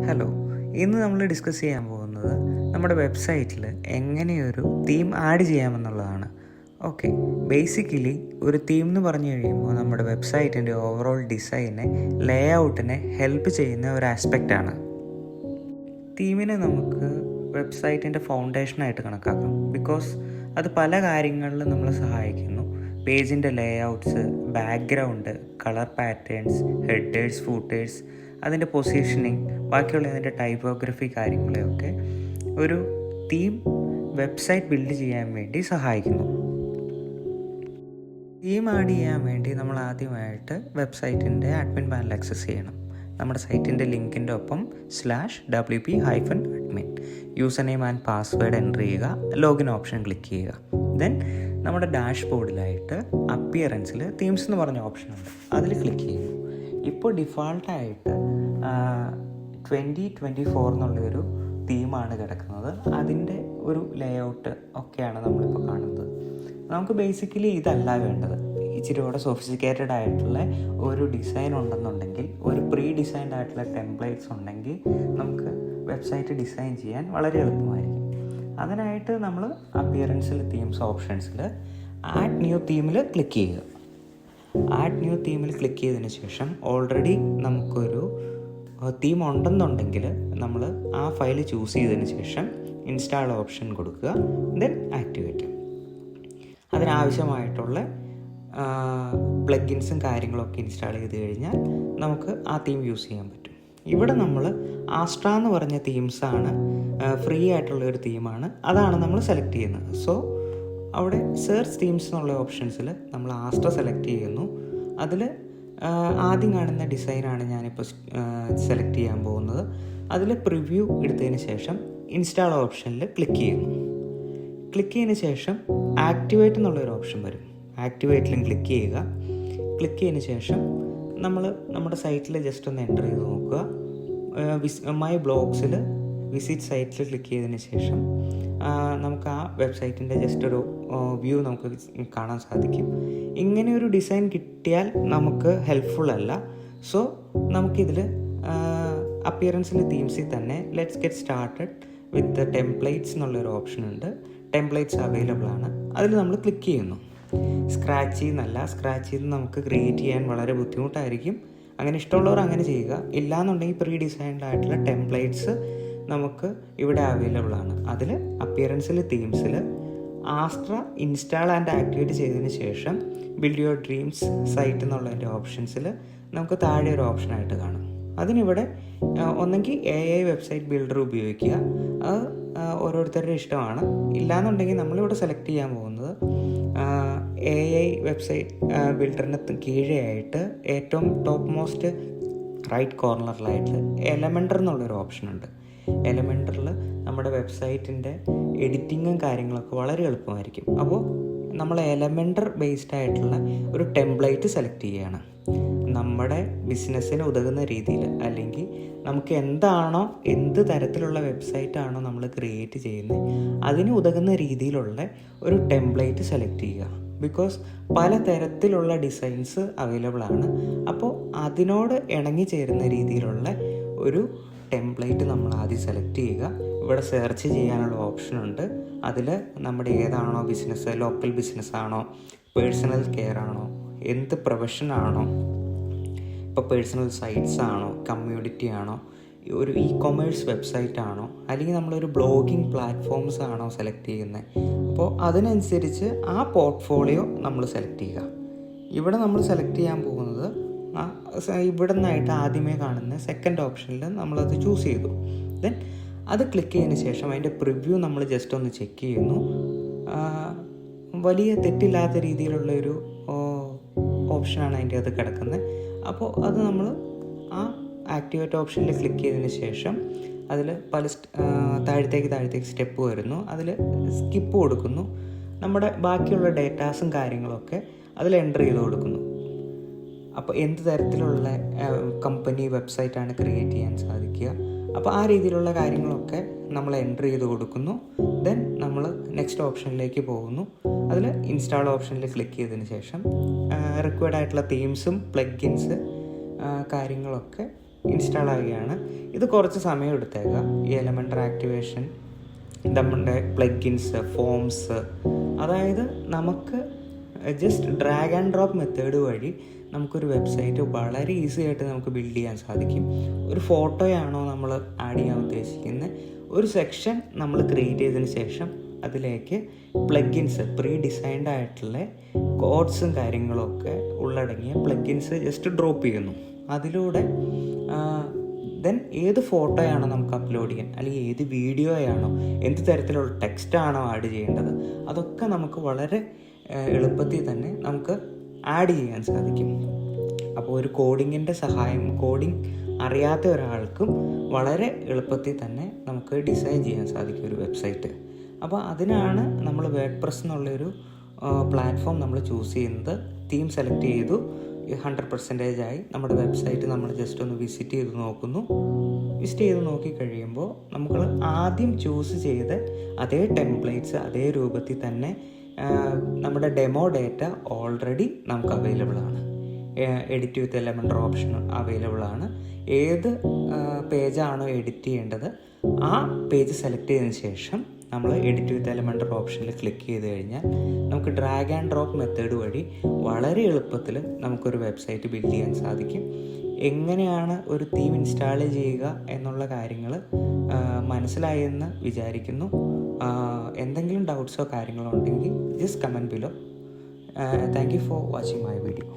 Hello, ഇന്ന് നമ്മൾ discuss ചെയ്യാൻ പോകുന്നത് നമ്മുടെ വെബ്സൈറ്റിൽ എങ്ങനെയൊരു തീം ആഡ് ചെയ്യാമെന്നുള്ളതാണ്. ഓക്കെ, ബേസിക്കലി ഒരു തീം എന്ന് പറഞ്ഞു കഴിയുമ്പോൾ നമ്മുടെ വെബ്സൈറ്റിൻ്റെ ഓവറോൾ ഡിസൈനെ, ലേ ഔട്ടിനെ ഹെൽപ്പ് ചെയ്യുന്ന ഒരു ആസ്പെക്റ്റാണ്. തീമിനെ നമുക്ക് വെബ്സൈറ്റിൻ്റെ ഫൗണ്ടേഷനായിട്ട് കണക്കാക്കാം. ബിക്കോസ് അത് പല കാര്യങ്ങളിലും നമ്മളെ സഹായിക്കുന്നു. പേജിൻ്റെ layouts, background, colour patterns, headers, footers, അതിൻ്റെ പൊസിഷനിങ്, ബാക്കിയുള്ള അതിൻ്റെ ടൈപ്പോഗ്രഫി കാര്യങ്ങളെയൊക്കെ ഒരു തീം വെബ്സൈറ്റ് ബിൽഡ് ചെയ്യാൻ വേണ്ടി സഹായിക്കുന്നു. തീം ആഡ് ചെയ്യാൻ വേണ്ടി നമ്മൾ ആദ്യമായിട്ട് വെബ്സൈറ്റിൻ്റെ അഡ്മിൻ പാനൽ ആക്സസ് ചെയ്യണം. നമ്മുടെ സൈറ്റിൻ്റെ ലിങ്കിൻ്റെ ഒപ്പം /wp-admin user name and password enter ചെയ്യുക, ലോഗിൻ ഓപ്ഷൻ ക്ലിക്ക് ചെയ്യുക. ദെൻ നമ്മുടെ ഡാഷ്ബോർഡിലായിട്ട് അപ്പിയറൻസിൽ തീംസ് എന്ന് പറഞ്ഞ ഓപ്ഷൻ ഉണ്ട്, അതിൽ ക്ലിക്ക് ചെയ്യുന്നു. ഇപ്പോൾ ഡിഫാൾട്ടായിട്ട് 2024 എന്നുള്ളൊരു തീമാണ് കിടക്കുന്നത്. അതിൻ്റെ ഒരു ലേ ഔട്ട് ഒക്കെയാണ് നമ്മളിപ്പോൾ കാണുന്നത്. നമുക്ക് ബേസിക്കലി ഇതല്ല വേണ്ടത്. ഇച്ചിരി കൂടെ സൊഫിസ്റ്റിക്കേറ്റഡ് ആയിട്ടുള്ള ഒരു ഡിസൈൻ ഉണ്ടെന്നുണ്ടെങ്കിൽ, ഒരു പ്രീ ഡിസൈൻഡ് ആയിട്ടുള്ള ടെംപ്ലേറ്റ്സ് ഉണ്ടെങ്കിൽ നമുക്ക് വെബ്സൈറ്റ് ഡിസൈൻ ചെയ്യാൻ വളരെ എളുപ്പമായിരിക്കും. അതിനായിട്ട് നമ്മൾ അപ്പിയറൻസിൽ തീംസ് ഓപ്ഷൻസിൽ ആഡ് ന്യൂ തീമിൽ ക്ലിക്ക് ചെയ്യുക. ആഡ് ന്യൂ തീമിൽ ക്ലിക്ക് ചെയ്തതിന് ശേഷം ഓൾറെഡി നമുക്കൊരു തീം ഉണ്ടെന്നുണ്ടെങ്കിൽ നമ്മൾ ആ ഫയൽ ചൂസ് ചെയ്തതിന് ശേഷം ഇൻസ്റ്റാൾ ഓപ്ഷൻ കൊടുക്കുക, ദെൻ ആക്ടിവേറ്റ്. അതിനാവശ്യമായിട്ടുള്ള പ്ലഗിൻസും കാര്യങ്ങളൊക്കെ ഇൻസ്റ്റാൾ ചെയ്ത് കഴിഞ്ഞാൽ നമുക്ക് ആ തീം യൂസ് ചെയ്യാൻ പറ്റും. ഇവിടെ നമ്മൾ ആസ്ട്ര എന്ന് പറഞ്ഞ തീംസാണ്, ഫ്രീ ആയിട്ടുള്ള ഒരു തീമാണ്, അതാണ് നമ്മൾ സെലക്ട് ചെയ്യുന്നത്. സോ അവിടെ സെർച്ച് തീംസ് എന്നുള്ള ഓപ്ഷൻസിൽ നമ്മൾ ആസ്ട്ര സെലക്ട് ചെയ്യുന്നു. അതിൽ ആദ്യം കാണുന്ന ഡിസൈനാണ് ഞാനിപ്പോൾ സെലക്ട് ചെയ്യാൻ പോകുന്നത്. അതിൽ പ്രിവ്യൂ എടുത്തതിന് ശേഷം ഇൻസ്റ്റാൾ ഓപ്ഷനിൽ ക്ലിക്ക് ചെയ്യുന്നു. ക്ലിക്ക് ചെയ്തതിന് ശേഷം ആക്ടിവേറ്റ് എന്നുള്ളൊരു ഓപ്ഷൻ വരും. ആക്ടിവേറ്റിലും ക്ലിക്ക് ചെയ്യുക. ക്ലിക്ക് ചെയ്തതിന് ശേഷം നമ്മൾ നമ്മുടെ സൈറ്റിൽ ജസ്റ്റ് ഒന്ന് എൻ്റർ ചെയ്ത് നോക്കുക. മൈ ബ്ലോഗ്സിൽ വിസിറ്റ് സൈറ്റിൽ ക്ലിക്ക് ചെയ്തതിന് ശേഷം നമുക്ക് ആ വെബ്സൈറ്റിൻ്റെ ജസ്റ്റ് ഒരു വ്യൂ നമുക്ക് കാണാൻ സാധിക്കും. ഇങ്ങനെയൊരു ഡിസൈൻ കിട്ടിയാൽ നമുക്ക് ഹെൽപ്ഫുൾ അല്ല. സോ നമുക്കിതിൽ അപ്പിയറൻസിൽ തീംസിൽ തന്നെ let's get started with templates എന്നുള്ളൊരു ഓപ്ഷൻ ഉണ്ട്. ടെംപ്ലേറ്റ്സ് അവൈലബിൾ ആണ്, അതിൽ നമ്മൾ ക്ലിക്ക് ചെയ്യുന്നു. സ്ക്രാച്ച് ചെയ്ത് നമുക്ക് ക്രിയേറ്റ് ചെയ്യാൻ വളരെ ബുദ്ധിമുട്ടായിരിക്കും. അങ്ങനെ ഇഷ്ടമുള്ളവർ അങ്ങനെ ചെയ്യുക. ഇല്ലാന്നുണ്ടെങ്കിൽ പ്രീ ഡിസൈൻഡ് ആയിട്ടുള്ള ടെംപ്ലേറ്റ്സ് നമുക്ക് ഇവിടെ അവൈലബിൾ ആണ്. അതിൽ അപ്പിയറൻസിൽ തീംസിൽ ആസ്ട്ര ഇൻസ്റ്റാൾ ആൻഡ് ആക്ടിവേറ്റ് ചെയ്തതിന് ശേഷം ബിൽഡ് യുവർ ഡ്രീംസ് സൈറ്റ് എന്നുള്ളതിൻ്റെ ഓപ്ഷൻസിൽ നമുക്ക് താഴെ ഒരു ഓപ്ഷനായിട്ട് കാണും. അതിനിവിടെ ഒന്നെങ്കിൽ AI വെബ്സൈറ്റ് ബിൽഡർ ഉപയോഗിക്കുക, അത് ഓരോരുത്തരുടെ ഇഷ്ടമാണ്. ഇല്ലാന്നുണ്ടെങ്കിൽ നമ്മളിവിടെ സെലക്ട് ചെയ്യാൻ പോകുന്നത് AI വെബ്സൈറ്റ് ബിൽഡറിന് കീഴെയായിട്ട് ഏറ്റവും ടോപ്പ് മോസ്റ്റ് റൈറ്റ് കോർണറിലായിട്ട് എലമെൻറ്റർ എന്നുള്ളൊരു ഓപ്ഷനുണ്ട്. എലമെൻറ്ററിൽ നമ്മുടെ വെബ്സൈറ്റിൻ്റെ എഡിറ്റിങ്ങും കാര്യങ്ങളൊക്കെ വളരെ എളുപ്പമായിരിക്കും. അപ്പോൾ നമ്മൾ എലമെൻറ്റർ ബേസ്ഡ് ആയിട്ടുള്ള ഒരു ടെംപ്ലേറ്റ് സെലക്ട് ചെയ്യുകയാണ്. നമ്മുടെ ബിസിനസ്സിന് ഉതകുന്ന രീതിയിൽ, അല്ലെങ്കിൽ നമുക്ക് എന്ത് തരത്തിലുള്ള വെബ്സൈറ്റാണോ നമ്മൾ ക്രിയേറ്റ് ചെയ്യുന്നത് അതിന് ഉതകുന്ന രീതിയിലുള്ള ഒരു ടെംപ്ലേറ്റ് സെലക്ട് ചെയ്യുക. ബിക്കോസ് പല തരത്തിലുള്ള ഡിസൈൻസ് അവൈലബിൾ ആണ്. അപ്പോൾ അതിനോട് ഇണങ്ങി ചേരുന്ന രീതിയിലുള്ള ഒരു ടെംപ്ലേറ്റ് നമ്മൾ ആദ്യം സെലക്ട് ചെയ്യുക. ഇവിടെ സെർച്ച് ചെയ്യാനുള്ള ഓപ്ഷനുണ്ട്. അതിൽ നമ്മുടെ ഏതാണോ ബിസിനസ്, ലോക്കൽ ബിസിനസ്സാണോ, പേഴ്സണൽ കെയർ ആണോ, എന്ത് പ്രൊഫഷനാണോ, ഇപ്പോൾ പേഴ്സണൽ സൈറ്റ്സ് ആണോ, കമ്മ്യൂണിറ്റി ആണോ, ഒരു കൊമേഴ്സ് വെബ്സൈറ്റ് ആണോ, അല്ലെങ്കിൽ നമ്മളൊരു ബ്ലോഗിങ് പ്ലാറ്റ്ഫോംസ് ആണോ സെലക്ട് ചെയ്യുന്നത്. അപ്പോൾ അതിനനുസരിച്ച് ആ പോർട്ട്ഫോളിയോ നമ്മൾ സെലക്ട് ചെയ്യുക. ഇവിടെ നമ്മൾ സെലക്ട് ചെയ്യാൻ പോകുന്നത് ഇവിടെ നിന്നായിട്ട് ആദ്യമേ കാണുന്ന സെക്കൻഡ് ഓപ്ഷനിൽ നമ്മളത് ചൂസ് ചെയ്തു. ദെൻ അത് ക്ലിക്ക് ചെയ്തതിന് ശേഷം അതിൻ്റെ പ്രിവ്യൂ നമ്മൾ ജസ്റ്റ് ഒന്ന് ചെക്ക് ചെയ്യുന്നു. വലിയ തെറ്റില്ലാത്ത രീതിയിലുള്ളൊരു ഓപ്ഷനാണ് അതിൻ്റെ അത് കിടക്കുന്നത്. അപ്പോൾ അത് നമ്മൾ ആ ആക്ടിവേറ്റ് ഓപ്ഷനിൽ ക്ലിക്ക് ചെയ്തതിന് ശേഷം അതിൽ പല താഴത്തേക്ക് സ്റ്റെപ്പ് വരുന്നു. അതിൽ സ്കിപ്പ് കൊടുക്കുന്നു. നമ്മുടെ ബാക്കിയുള്ള ഡേറ്റാസും കാര്യങ്ങളൊക്കെ അതിൽ എൻ്റർ ചെയ്ത് കൊടുക്കുന്നു. അപ്പോൾ എന്ത് തരത്തിലുള്ള കമ്പനി വെബ്സൈറ്റാണ് ക്രിയേറ്റ് ചെയ്യാൻ സാധിക്കുക, അപ്പോൾ ആ രീതിയിലുള്ള കാര്യങ്ങളൊക്കെ നമ്മൾ എൻ്റർ ചെയ്ത് കൊടുക്കുന്നു. ദെൻ നമ്മൾ നെക്സ്റ്റ് ഓപ്ഷനിലേക്ക് പോകുന്നു. അതിൽ ഇൻസ്റ്റാൾ ഓപ്ഷനിൽ ക്ലിക്ക് ചെയ്തതിന് ശേഷം റിക്വയർഡ് ആയിട്ടുള്ള തീംസും പ്ലഗിൻസ് കാര്യങ്ങളൊക്കെ ഇൻസ്റ്റാൾ ആവുകയാണ്. ഇത് കുറച്ച് സമയം എടുത്തേക്കാം. ഈ എലമെൻ്റർ ആക്ടിവേഷൻ, നമ്മുടെ പ്ലഗിൻസ്, ഫോംസ്, അതായത് നമുക്ക് just drag and drop method വഴി നമുക്കൊരു വെബ്സൈറ്റ് വളരെ ഈസി ആയിട്ട് നമുക്ക് ബിൽഡ് ചെയ്യാൻ സാധിക്കും. ഒരു ഫോട്ടോയാണോ നമ്മൾ ആഡ് ചെയ്യാൻ ഉദ്ദേശിക്കുന്നത്, ഒരു സെക്ഷൻ നമ്മൾ ക്രിയേറ്റ് ചെയ്തതിന് ശേഷം അതിലേക്ക് പ്ലഗിൻസ്, പ്രീ ഡിസൈൻഡ് ആയിട്ടുള്ള കോഡ്സും കാര്യങ്ങളും ഒക്കെ ഉള്ളടങ്ങിയ പ്ലഗിൻസ് ജസ്റ്റ് ഡ്രോപ്പ് ചെയ്യുന്നു. അതിലൂടെ ദെൻ ഏത് ഫോട്ടോയാണോ നമുക്ക് അപ്ലോഡ് ചെയ്യാൻ, അല്ലെങ്കിൽ ഏത് വീഡിയോയാണോ, എന്ത് തരത്തിലുള്ള ടെക്സ്റ്റാണോ ആഡ് ചെയ്യേണ്ടത്, അതൊക്കെ നമുക്ക് വളരെ എളുപ്പത്തിൽ തന്നെ നമുക്ക് ആഡ് ചെയ്യാൻ സാധിക്കും. അപ്പോൾ ഒരു കോഡിങ്ങിൻ്റെ സഹായം, കോഡിങ് അറിയാത്ത ഒരാൾക്കും വളരെ എളുപ്പത്തിൽ തന്നെ നമുക്ക് ഡിസൈൻ ചെയ്യാൻ സാധിക്കും ഒരു വെബ്സൈറ്റ്. അപ്പോൾ അതിനാണ് നമ്മൾ വേർഡ്പ്രസ് എന്നുള്ളൊരു പ്ലാറ്റ്ഫോം നമ്മൾ ചൂസ് ചെയ്യുന്നത്. തീം സെലക്ട് ചെയ്തു, 100% ആയി. നമ്മുടെ വെബ്സൈറ്റ് നമ്മൾ ജസ്റ്റ് ഒന്ന് വിസിറ്റ് ചെയ്ത് നോക്കുന്നു. വിസിറ്റ് ചെയ്ത് നോക്കി കഴിയുമ്പോൾ നമുക്ക് ആദ്യം ചൂസ് ചെയ്ത അതേ ടെംപ്ലേറ്റ്സ് അതേ രൂപത്തിൽ തന്നെ നമ്മുടെ ഡെമോ ഡേറ്റ ഓൾറെഡി നമുക്ക് അവൈലബിൾ ആണ്. എഡിറ്റ് വിത്ത് എലമെൻ്റർ ഓപ്ഷൻ അവൈലബിൾ ആണ്. ഏത് പേജാണോ എഡിറ്റ് ചെയ്യേണ്ടത് ആ പേജ് സെലക്ട് ചെയ്തതിന് ശേഷം നമ്മൾ എഡിറ്റ് വിത്ത് എലമെൻ്റർ ഓപ്ഷനിൽ ക്ലിക്ക് ചെയ്ത് കഴിഞ്ഞാൽ നമുക്ക് ഡ്രാഗ് ആൻഡ് ഡ്രോപ്പ് മെത്തേഡ് വഴി വളരെ എളുപ്പത്തിൽ നമുക്കൊരു വെബ്സൈറ്റ് ബിൽഡ് ചെയ്യാൻ സാധിക്കും. എങ്ങനെയാണ് ഒരു തീം ഇൻസ്റ്റാൾ ചെയ്യുക എന്നുള്ള കാര്യങ്ങൾ മനസ്സിലായെന്ന് വിചാരിക്കുന്നു. എന്തെങ്കിലും ഡൗട്ട്സോ കാര്യങ്ങളോ ഉണ്ടെങ്കിൽ just comment below. Thank you for watching my video.